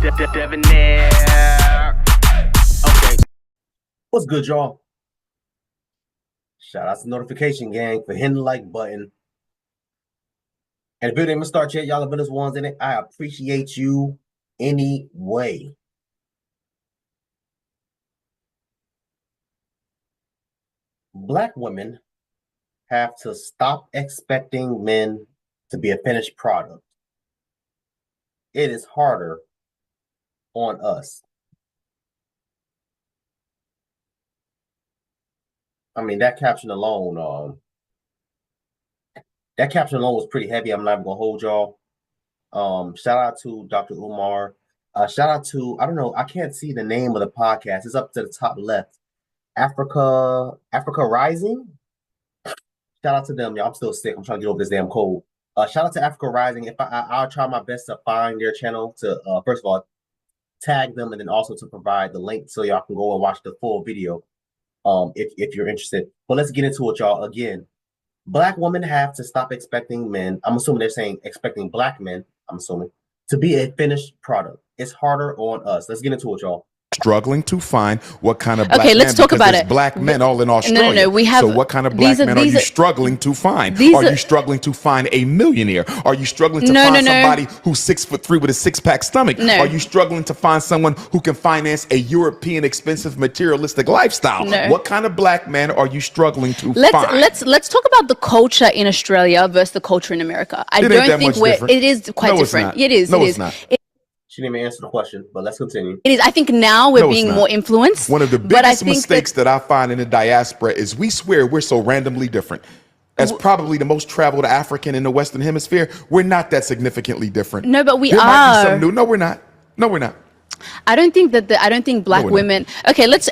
Debonair. Okay. What's good, y'all? Shout out to the notification gang for hitting the like button. And if you didn't even start yet, y'all have been the ones in it. I appreciate you anyway. Black women have to stop expecting men to be a finished product. It is harder on us. I mean, that caption alone was pretty heavy. I'm not even gonna hold y'all. Shout out to Dr. Umar. Shout out to, I don't know, I can't see the name of the podcast. It's up to the top left. Africa Rising. Shout out to them, y'all. I'm still sick. I'm trying to get over this damn cold. Shout out to Africa Rising. If I'll try my best to find their channel to first of all tag them, and then also to provide the link so y'all can go and watch the full video. If you're interested. But let's get into it, y'all. Again, Black women have to stop expecting men. I'm assuming they're saying expecting Black men. I'm assuming to be a finished product. It's harder on us. Let's get into it, y'all. Struggling to find what kind of black okay, let's man, talk about it. Black men all in Australia. No. We have, so what kind of black men are you struggling to find? Are you struggling to find a millionaire? Are you struggling to find somebody who's 6'3" with a six-pack stomach? Are you struggling to find someone who can finance a European expensive materialistic lifestyle? What kind of black man are you struggling to find? Let's talk about the culture in Australia versus the culture in America. I don't think it is quite different. It is. No, it's not. She didn't even answer the question, but let's continue. It is. I think now we're being more influenced. One of the biggest mistakes that I find in the diaspora is we swear we're so randomly different. As probably the most traveled African in the Western Hemisphere, we're not that significantly different. No, but we there are. Might be something new. No, we're not. No, we're not. I don't think black women. Okay, let's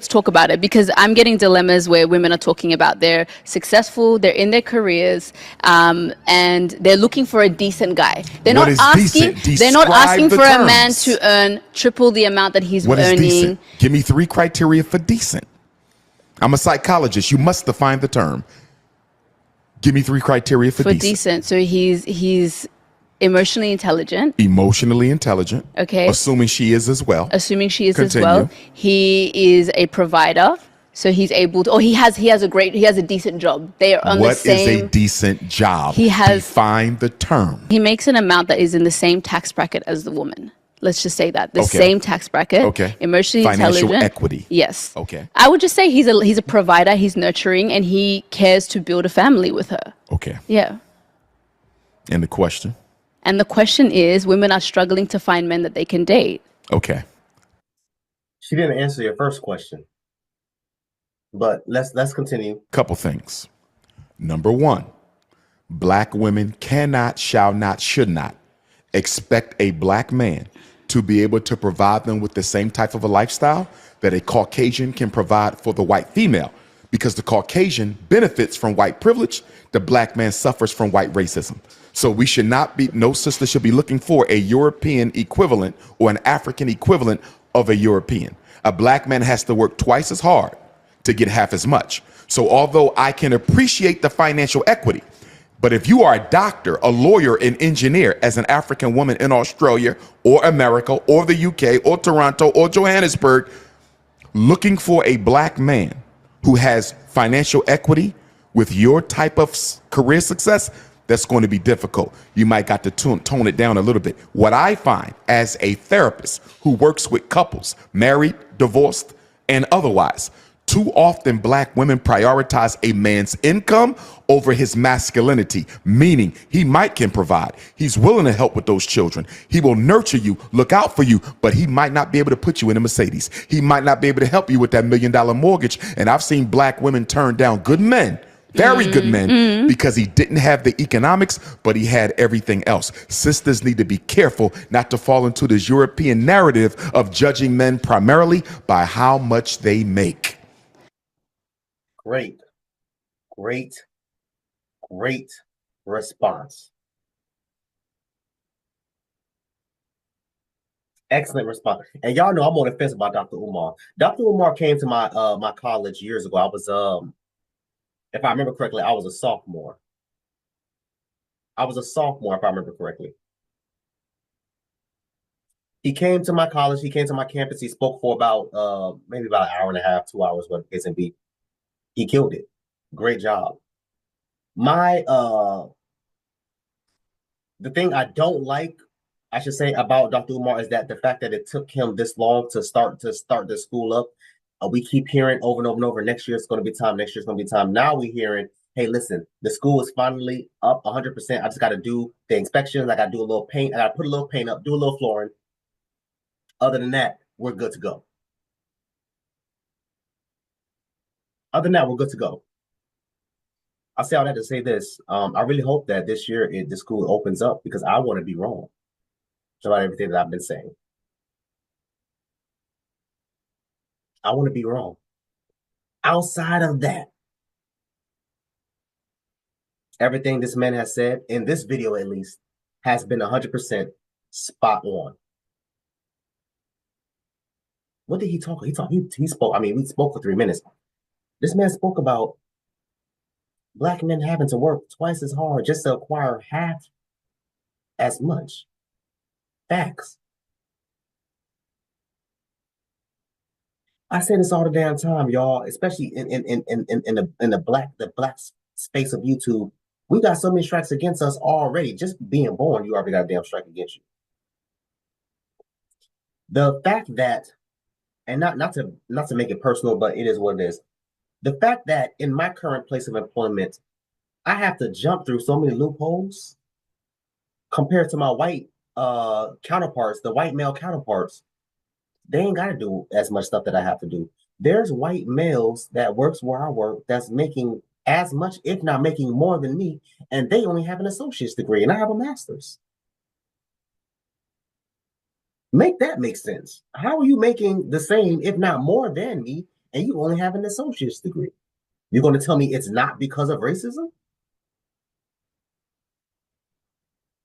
talk about it, because I'm getting dilemmas where women are talking about they're successful, they're in their careers, and they're looking for a decent guy. They're not asking for a man to earn triple the amount that he's earning. Is decent? Give me 3 criteria for decent. I'm a psychologist. You must define the term. Give me 3 criteria for decent. So he's emotionally intelligent. Okay. Assuming she is as well. He is a provider, so he's able to, or he has a decent job. They are on the same. What is a decent job? Define the term. He makes an amount that is in the same tax bracket as the woman. Let's just say that. Same tax bracket. Okay. Emotionally Financial intelligent. equity. Yes. Okay. I would just say he's a provider, he's nurturing, and he cares to build a family with her. Okay. Yeah. And the question? And the question is, women are struggling to find men that they can date. Okay. She didn't answer your first question, but let's continue. Couple things. Number 1, black women cannot, shall not, should not expect a black man to be able to provide them with the same type of a lifestyle that a Caucasian can provide for the white female, because the Caucasian benefits from white privilege, the black man suffers from white racism. So we should not be, no sister should be looking for a European equivalent or an African equivalent of a European. A black man has to work twice as hard to get half as much. So although I can appreciate the financial equity, but if you are a doctor, a lawyer, an engineer as an African woman in Australia or America or the UK or Toronto or Johannesburg, looking for a black man who has financial equity with your type of career success, that's going to be difficult. You might got to tone it down a little bit. What I find as a therapist who works with couples, married, divorced, and otherwise, too often black women prioritize a man's income over his masculinity, meaning he can provide. He's willing to help with those children. He will nurture you, look out for you, but he might not be able to put you in a Mercedes. He might not be able to help you with that $1 million mortgage. And I've seen black women turn down good men, very good men, because he didn't have the economics, but he had everything else. Sisters need to be careful not to fall into this European narrative of judging men primarily by how much they make. Great response. Excellent response. And y'all know I'm on the fence about Dr. Umar. Dr. Umar came to my my college years ago. I was if I remember correctly, I was a sophomore. If I remember correctly. He came to my college. He came to my campus. He spoke for about maybe about an hour and a half, 2 hours, whatever the case may be. He killed it. Great job. My the thing I don't like, I should say, about Dr. Umar is that the fact that it took him this long to start the school up. We keep hearing over and over and over, next year it's going to be time, next year's going to be time. Now we're hearing, hey, listen, the school is finally up 100%. I just got to do the inspections. I got to do a little paint. I got to put a little paint up, do a little flooring. Other than that, we're good to go. Other than that, we're good to go. I'll say all that to say this. I really hope that this year the school opens up because I want to be wrong about everything that I've been saying. I want to be wrong. Outside of that, everything this man has said, in this video at least, has been 100% spot on. What did he talk? He spoke. I mean, we spoke for 3 minutes. This man spoke about Black men having to work twice as hard just to acquire half as much. Facts. I say this all the damn time, y'all, especially in the black space of YouTube. We got so many strikes against us already. Just being born, you already got a damn strike against you. The fact that, and not to make it personal, but it is what it is. The fact that in my current place of employment, I have to jump through so many loopholes compared to my white counterparts, the white male counterparts. They ain't got to do as much stuff that I have to do. There's white males that works where I work that's making as much, if not making more than me, and they only have an associate's degree, and I have a master's. Make that make sense. How are you making the same, if not more than me, and you only have an associate's degree? You're going to tell me it's not because of racism?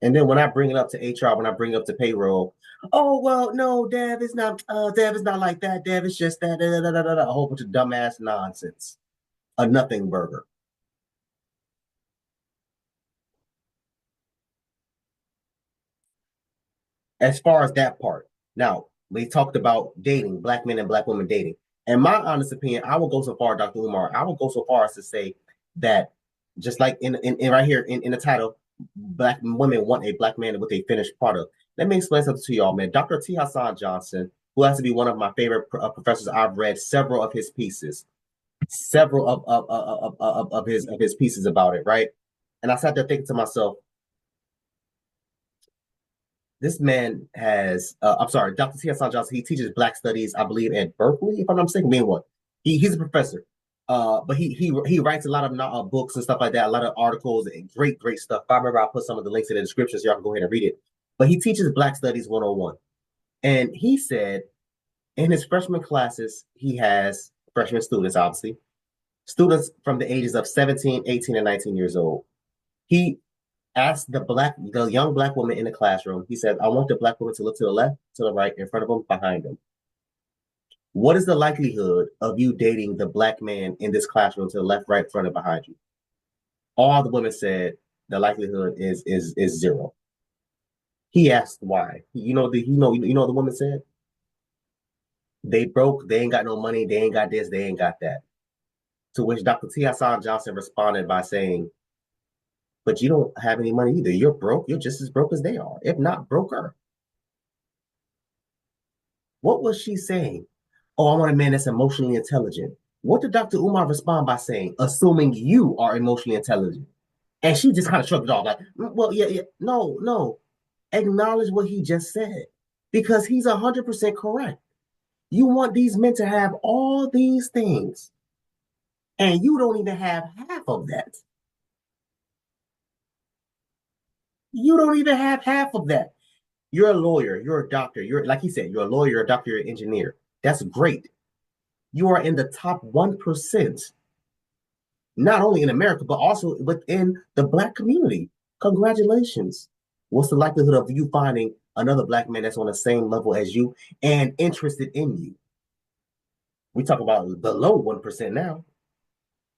And then when I bring it up to HR, when I bring it up to payroll, oh, well, no, Dev is not like that. Dev is just that, a whole bunch of dumbass nonsense. A nothing burger. As far as that part. Now, we talked about dating, Black men and Black women dating. In my honest opinion, I will go so far, Dr. Umar, I will go so far as to say that just like in right here in the title, Black women want a Black man with a finished product. Let me explain something to y'all, man. Dr. T. Hassan Johnson, who has to be one of my favorite professors, I've read several of his pieces, several of his pieces about it, right? And I sat there thinking to myself, this man has, I'm sorry, Dr. T. Hassan Johnson, he teaches Black studies, I believe, at Berkeley, if I'm not mistaken, being what? He's a professor. But he writes a lot of books and stuff like that, a lot of articles and great stuff. If I remember, I'll put some of the links in the description so y'all can go ahead and read it. But he teaches Black Studies 101. And he said in his freshman classes, he has freshman students, obviously, students from the ages of 17, 18, and 19 years old. He asked the young Black woman in the classroom, he said, I want the Black woman to look to the left, to the right, in front of them, behind them. What is the likelihood of you dating the Black man in this classroom to the left, right, front, and behind you? All the women said the likelihood is 0. He asked why. You know the woman said? They broke, they ain't got no money, they ain't got this, they ain't got that. To which Dr. T. Hassan Johnson responded by saying, but you don't have any money either. You're broke, you're just as broke as they are, if not broker. What was she saying? Oh, I want a man that's emotionally intelligent. What did Dr. Umar respond by saying? Assuming you are emotionally intelligent. And she just kind of shrugged it off like, well, yeah. No. Acknowledge what he just said. Because he's 100% correct. You want these men to have all these things. And you don't even have half of that. You don't even have half of that. You're a lawyer. You're a doctor. You're, like he said, you're a lawyer, you're a doctor, you're an engineer. That's great. You are in the top 1%, not only in America, but also within the Black community. Congratulations. What's the likelihood of you finding another Black man that's on the same level as you and interested in you? We talk about the low 1% now.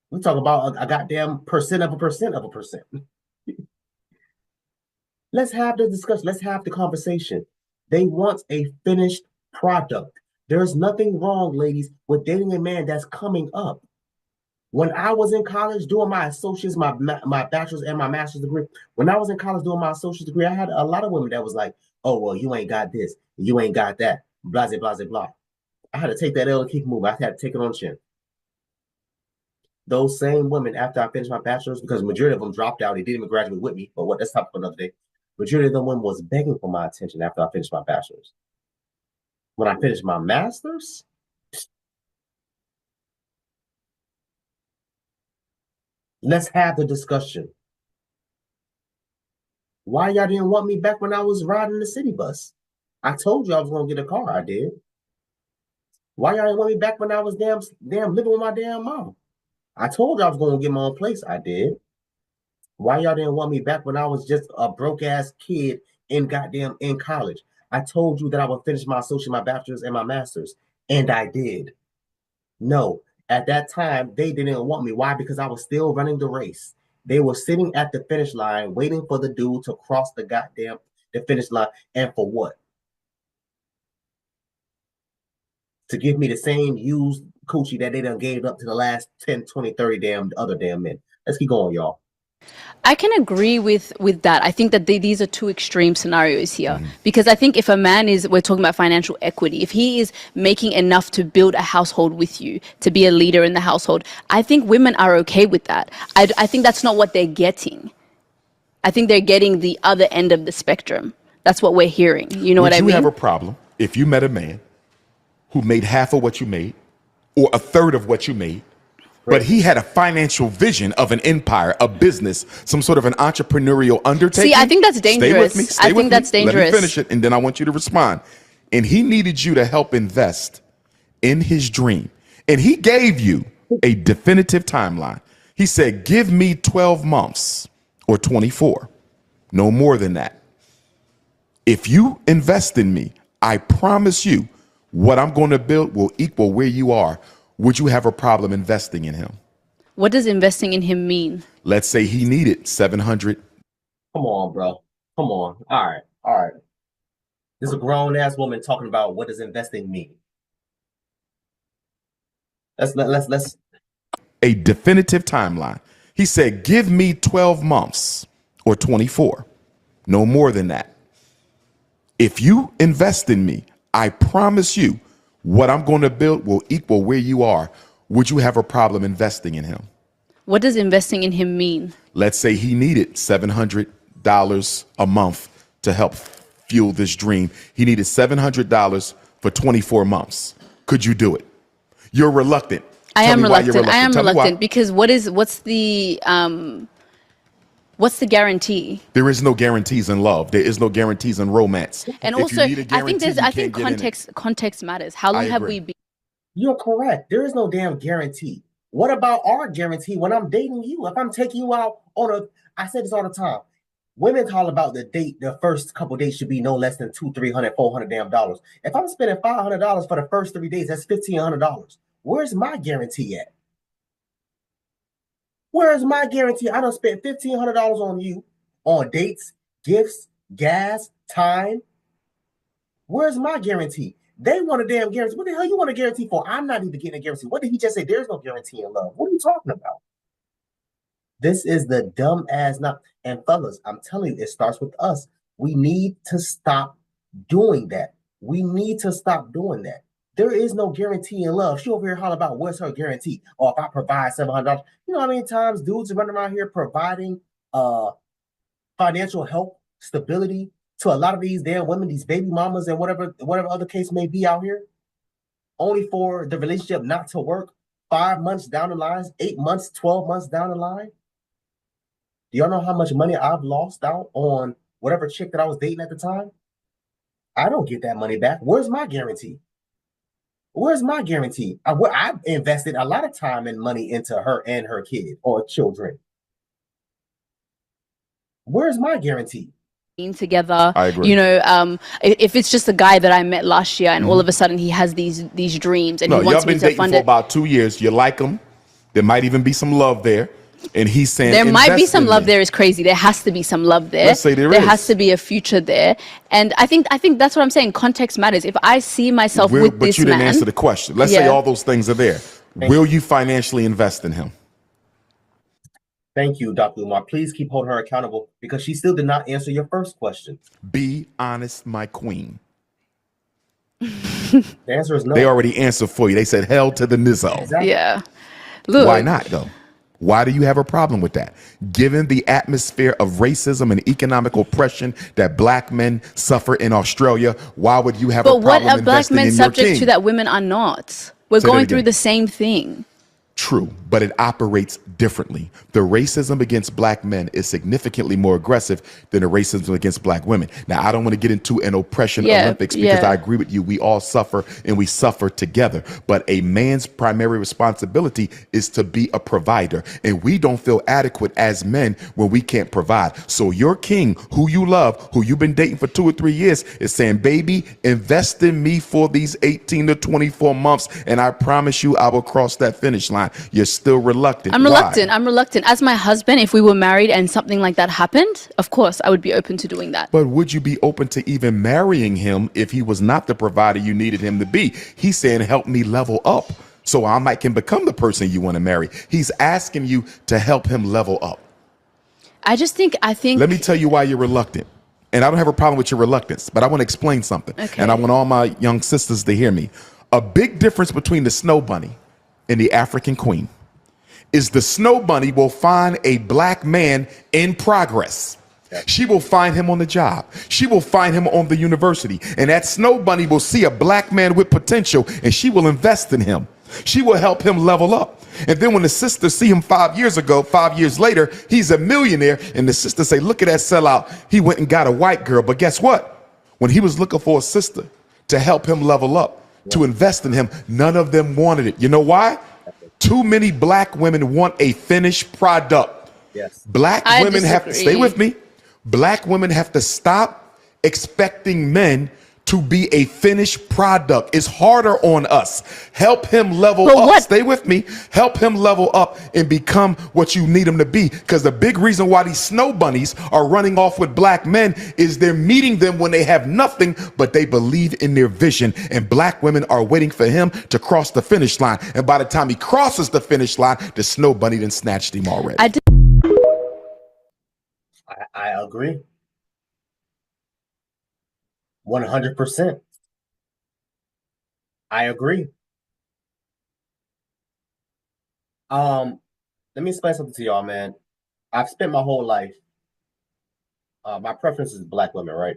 We talk about a goddamn percent of a percent of a percent. Let's have the discussion. Let's have the conversation. They want a finished product. There's nothing wrong, ladies, with dating a man that's coming up. When I was in college doing my associates, my bachelor's and my master's degree, when I was in college doing my associate's degree, I had a lot of women that was like, oh, well, you ain't got this, you ain't got that, blah, blah, blah, blah. I had to take that L and keep moving. I had to take it on the chin. Those same women, after I finished my bachelor's, because the majority of them dropped out, they didn't even graduate with me, but what, that's topic for another day. Majority of them women was begging for my attention after I finished my bachelor's. When I finished my master's, let's have the discussion. Why y'all didn't want me back when I was riding the city bus? I told you I was going to get a car. I did. Why y'all didn't want me back when I was damn living with my damn mom? I told you I was going to get my own place. I did. Why y'all didn't want me back when I was just a broke-ass kid in college? I told you that I would finish my associate, my bachelor's, and my master's, and I did. No, at that time, they didn't want me. Why? Because I was still running the race. They were sitting at the finish line waiting for the dude to cross the finish line. And for what? To give me the same used coochie that they done gave up to the last 10, 20, 30 other damn men. Let's keep going, y'all. I can agree with that. I think that these are two extreme scenarios here, because I think if a man we're talking about financial equity, if he is making enough to build a household with you, to be a leader in the household, I think women are okay with that. I think that's not what they're getting. I think they're getting the other end of the spectrum. That's what we're hearing. You know what I mean? Would you have a problem if you met a man who made half of what you made or a third of what you made, but he had a financial vision of an empire, a business, some sort of an entrepreneurial undertaking? See, I think that's dangerous. Stay with me. Let me finish it, and then I want you to respond. And he needed you to help invest in his dream. And he gave you a definitive timeline. He said, give me 12 months or 24, no more than that. If you invest in me, I promise you what I'm going to build will equal where you are. Would you have a problem investing in him? What does investing in him mean? Let's say he needed $700. Come on, bro. Come on. All right. This is a grown-ass woman talking about what does investing mean. Let's. A definitive timeline. He said, give me 12 months or 24, no more than that. If you invest in me, I promise you what I'm going to build will equal where you are. Would you have a problem investing in him? What does investing in him mean? Let's say he needed $700 a month to help fuel this dream. He needed $700 for 24 months. Could you do it? You're reluctant. I am reluctant because what's the guarantee? There is no guarantees in love. There is no guarantees in romance. And also, I think context matters. How long have we been? You're correct. There is no damn guarantee. What about our guarantee when I'm dating you? If I'm taking you out I say this all the time. Women call about the first couple days should be no less than $200, $300, $400 damn dollars. If I'm spending $500 for the first 3 days, that's $1,500. Where's my guarantee at? Where's my guarantee? I done spent $1,500 on you, on dates, gifts, gas, time. Where's my guarantee? They want a damn guarantee. What the hell you want a guarantee for? I'm not even getting a guarantee. What did he just say? There's no guarantee in love. What are you talking about? This is the dumb ass not. And fellas, I'm telling you, it starts with us. We need to stop doing that. We need to stop doing that. There is no guarantee in love. She over here holler about what's her guarantee. Or if I provide $700, you know how many times dudes are running around here providing financial help, stability to a lot of these damn women, these baby mamas and whatever other case may be out here, only for the relationship not to work 5 months down the line, 8 months, 12 months down the line. Do y'all know how much money I've lost out on whatever chick that I was dating at the time? I don't get that money back. Where's my guarantee? Where's my guarantee? I've invested a lot of time and money into her and her kid or children. Where's my guarantee? Together, I agree. You know, if it's just a guy that I met last year and all of a sudden he has these dreams and he wants me to fund it. For about 2 years. You like him. There might even be some love there. And he's saying there might be invest some in love me. there is crazy. There has to be some love there. Let's say there has is. to be a future there. And I think that's what I'm saying. Context matters. If I see myself with But this you didn't man, answer the question. Let's say Yeah. all those things are there. Will you financially invest in him? Thank you, Dr. Umar. Please keep holding her accountable because she still did not answer your first question. Be honest, my queen. The answer is no. They already answered for you. They said hell to the nizzo. Exactly. Yeah. Look, Why not, though? Why do you have a problem with that? Given the atmosphere of racism and economic oppression that black men suffer in Australia, why would you have a but what problem are black investing men in your subject king? to that women are not? We're Say that going through again. the same thing. True, but it operates differently. The racism against black men is significantly more aggressive than the racism against black women. Now, I don't want to get into an oppression Olympics because I agree with you. We all suffer and we suffer together. But a man's primary responsibility is to be a provider. And we don't feel adequate as men when we can't provide. So your king, who you love, who you've been dating for 2 or 3 years, is saying, baby, invest in me for these 18 to 24 months. And I promise you, I will cross that finish line. You're still reluctant. I'm reluctant. Why? I'm reluctant. As my husband, if we were married and something like that happened, of course, I would be open to doing that. But would you be open to even marrying him if he was not the provider you needed him to be? He's saying, help me level up so I can become the person you want to marry. He's asking you to help him level up. I think. Let me tell you why you're reluctant. And I don't have a problem with your reluctance, but I want to explain something. Okay. And I want all my young sisters to hear me. A big difference between the snow bunny and the African queen is the snow bunny will find a black man in progress. She will find him on the job. She will find him on the university. And that snow bunny will see a black man with potential and she will invest in him. She will help him level up. And then when the sisters see him 5 years ago, 5 years later, he's a millionaire. And the sisters say, look at that sellout. He went and got a white girl. But guess what? When he was looking for a sister to help him level up, to invest in him, none of them wanted it. You know why? Too many black women want a finished product. Yes. Black women have to stay with me. Black women have to stop expecting men to be a finished product. It's harder on us. Help him level up. Stay with me. Help him level up and become what you need him to be. Because the big reason why these snow bunnies are running off with black men is they're meeting them when they have nothing, but they believe in their vision. And black women are waiting for him to cross the finish line. And by the time he crosses the finish line, the snow bunny then snatched him already. I agree. 100%. I agree. Let me explain something to y'all, man. I've spent my whole life. My preference is black women, right?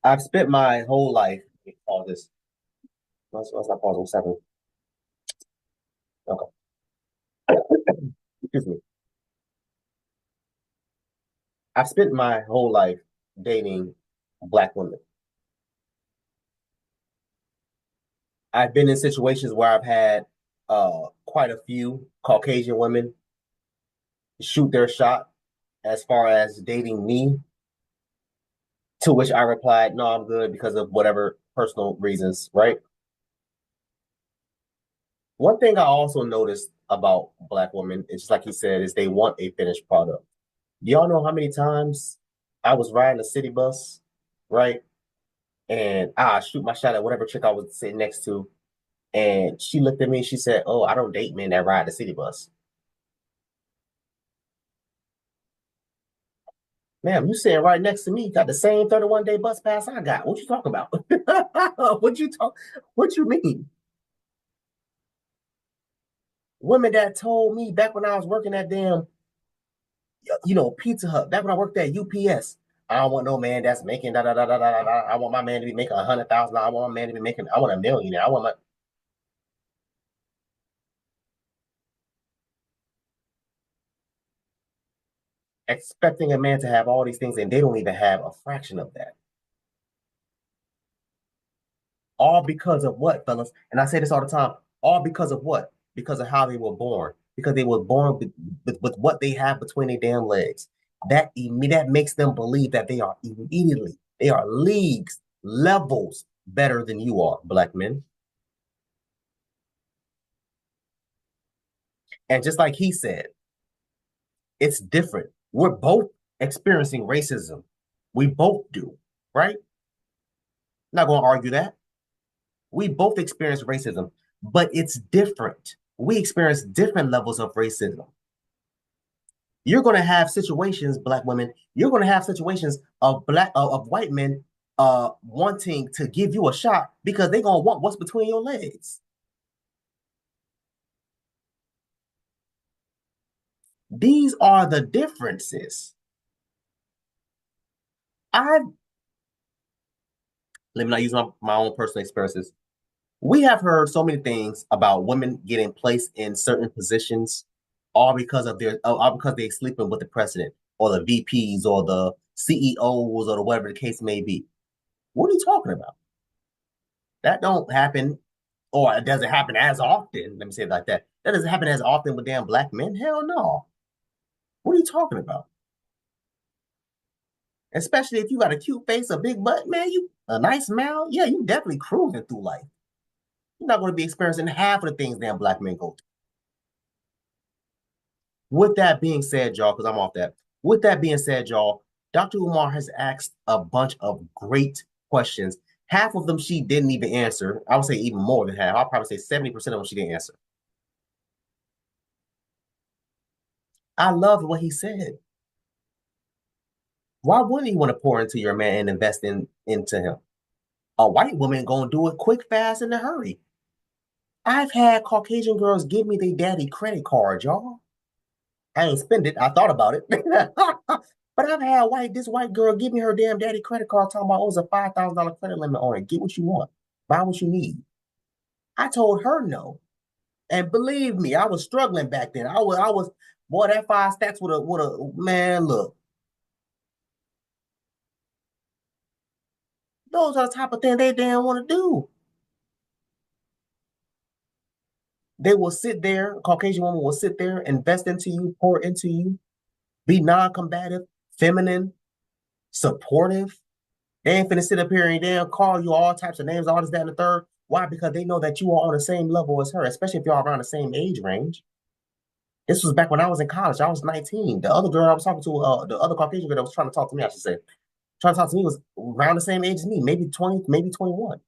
I've spent my whole life. Let me pause this. Let's not pause. What's happening? Okay. Excuse me. I've spent my whole life dating black women. I've been in situations where I've had quite a few Caucasian women shoot their shot as far as dating me, to which I replied, no, I'm good because of whatever personal reasons, right? One thing I also noticed about black women, it's just like he said, is they want a finished product. Y'all know how many times I was riding a city bus, right? And I shoot my shot at whatever chick I was sitting next to. And she looked at me and she said, oh, I don't date men that ride the city bus. Ma'am, you sitting right next to me, got the same 31-day bus pass I got. What you talking about? What you mean? Women that told me back when I was working at damn Pizza Hut, back when I worked at UPS, I don't want no man that's making da da da da da da. I want my man to be making $100,000. I want my man to be making. I want $1 million. I want my. Expecting a man to have all these things and they don't even have a fraction of that. All because of what, fellas? And I say this all the time. All because of what? Because of how they were born. Because they were born with what they have between their damn legs. That makes them believe that they are leagues, levels better than you are, black men. And just like he said, it's different. We're both experiencing racism. We both do, right? Not going to argue that. We both experience racism, but it's different. We experience different levels of racism. You're going to have situations, Black women, you're going to have situations of white men wanting to give you a shot because they're going to want what's between your legs. These are the differences. Let me not use my own personal experiences. We have heard so many things about women getting placed in certain positions, all because they're sleeping with the president or the VPs or the CEOs or whatever the case may be. What are you talking about? That don't happen, or it doesn't happen as often. Let me say it like that. That doesn't happen as often with damn Black men. Hell no. What are you talking about? Especially if you got a cute face, a big butt, man, you a nice mouth. Yeah, you definitely cruising through life. You're not going to be experiencing half of the things damn Black men go through. With that being said, y'all, because I'm off that. With that being said, y'all, Dr. Umar has asked a bunch of great questions. Half of them she didn't even answer. I would say even more than half. I'll probably say 70% of them she didn't answer. I loved what he said. Why wouldn't you want to pour into your man and invest into him? A white woman gonna do it quick, fast, in a hurry. I've had Caucasian girls give me their daddy credit card, y'all. I ain't spend it. I thought about it. But I've had this white girl give me her damn daddy credit card talking about, oh, it's a $5,000 credit limit on it. Get what you want. Buy what you need. I told her no. And believe me, I was struggling back then. Boy, that 5 stacks would have, man, look. Those are the type of things they damn want to do. They will sit there, Caucasian woman will sit there, invest into you, pour into you, be non-combative, feminine, supportive. They ain't finna sit up here and damn call you all types of names, all this, that, and the third. Why? Because they know that you are on the same level as her, especially if y'all around the same age range. This was back when I was in college. I was 19. The other girl I was talking to, the other Caucasian girl that was trying to talk to me, I should say, trying to talk to me was around the same age as me, maybe 20, maybe 21.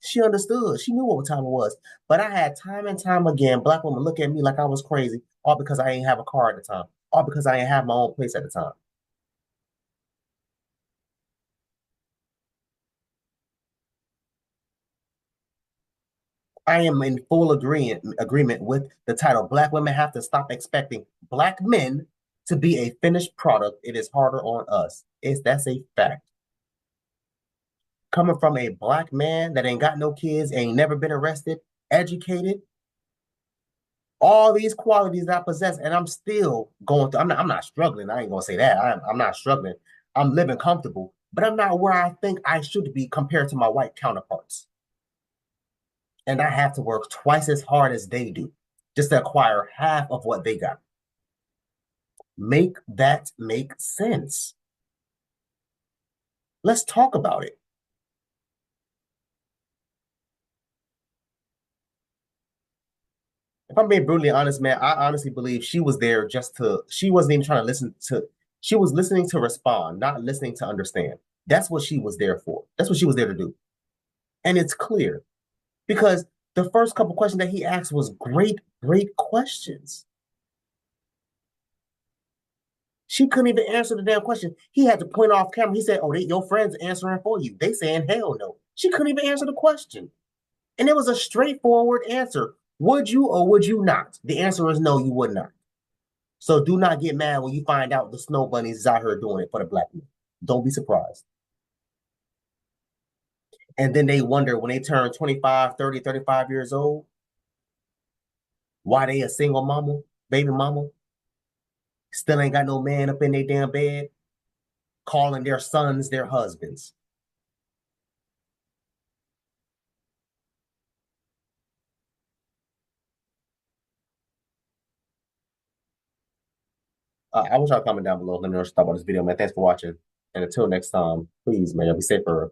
She understood. She knew what time it was. But I had time and time again, Black women look at me like I was crazy, all because I ain't have a car at the time, all because I ain't have my own place at the time. I am in full agreement with the title. Black women have to stop expecting Black men to be a finished product. It is harder on us. That's a fact. Coming from a Black man that ain't got no kids, ain't never been arrested, educated, all these qualities that I possess, and I'm still going through. I'm not struggling. I ain't gonna say that. I'm not struggling. I'm living comfortable, but I'm not where I think I should be compared to my white counterparts. And I have to work twice as hard as they do just to acquire half of what they got. Make that make sense. Let's talk about it. If I'm being brutally honest, man, I honestly believe she was there she wasn't even trying to she was listening to respond, not listening to understand. That's what she was there for. That's what she was there to do. And it's clear because the first couple questions that he asked was great questions. She couldn't even answer the damn question. He had to point off camera. He said, oh, your friends answering for you. They saying hell no. She couldn't even answer the question. And it was a straightforward answer. Would you or would you not? The answer is no, you would not. So do not get mad when you find out the snow bunnies is out here doing it for the Black men. Don't be surprised. And then they wonder when they turn 25, 30, 35 years old, why they a single mama, baby mama, still ain't got no man up in their damn bed, calling their sons their husbands. I want y'all to comment down below. Let me know what you thought about this video, man. Thanks for watching. And until next time, please, man, be safer.